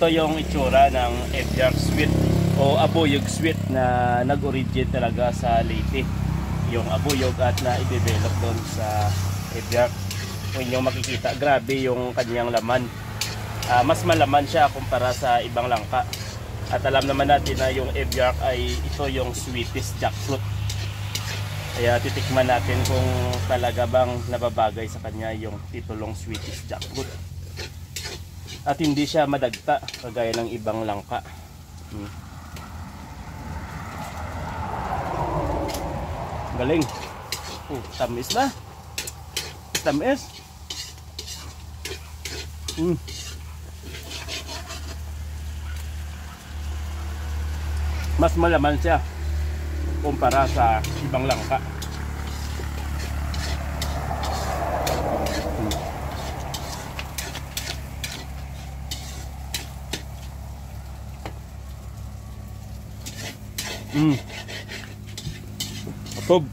ito yung itsura ng Evyart sweet o abuyog sweet na nag-origin talaga sa Leyte. Yung abuyog at na-develop doon sa Evyart. Kung inyong makikita, grabe yung kanyang laman. Mas malaman siya kumpara sa ibang langka. At alam naman natin na yung Evyart ay ito yung sweetest jackfruit. Kaya titikman natin kung talaga bang nababagay sa kanya yung titulong sweetest jackfruit. At hindi siya madagta kagaya ng ibang langka. Galing. Tamis na. Tamis. Mas malaman siya kumpara sa ibang langka. Atob.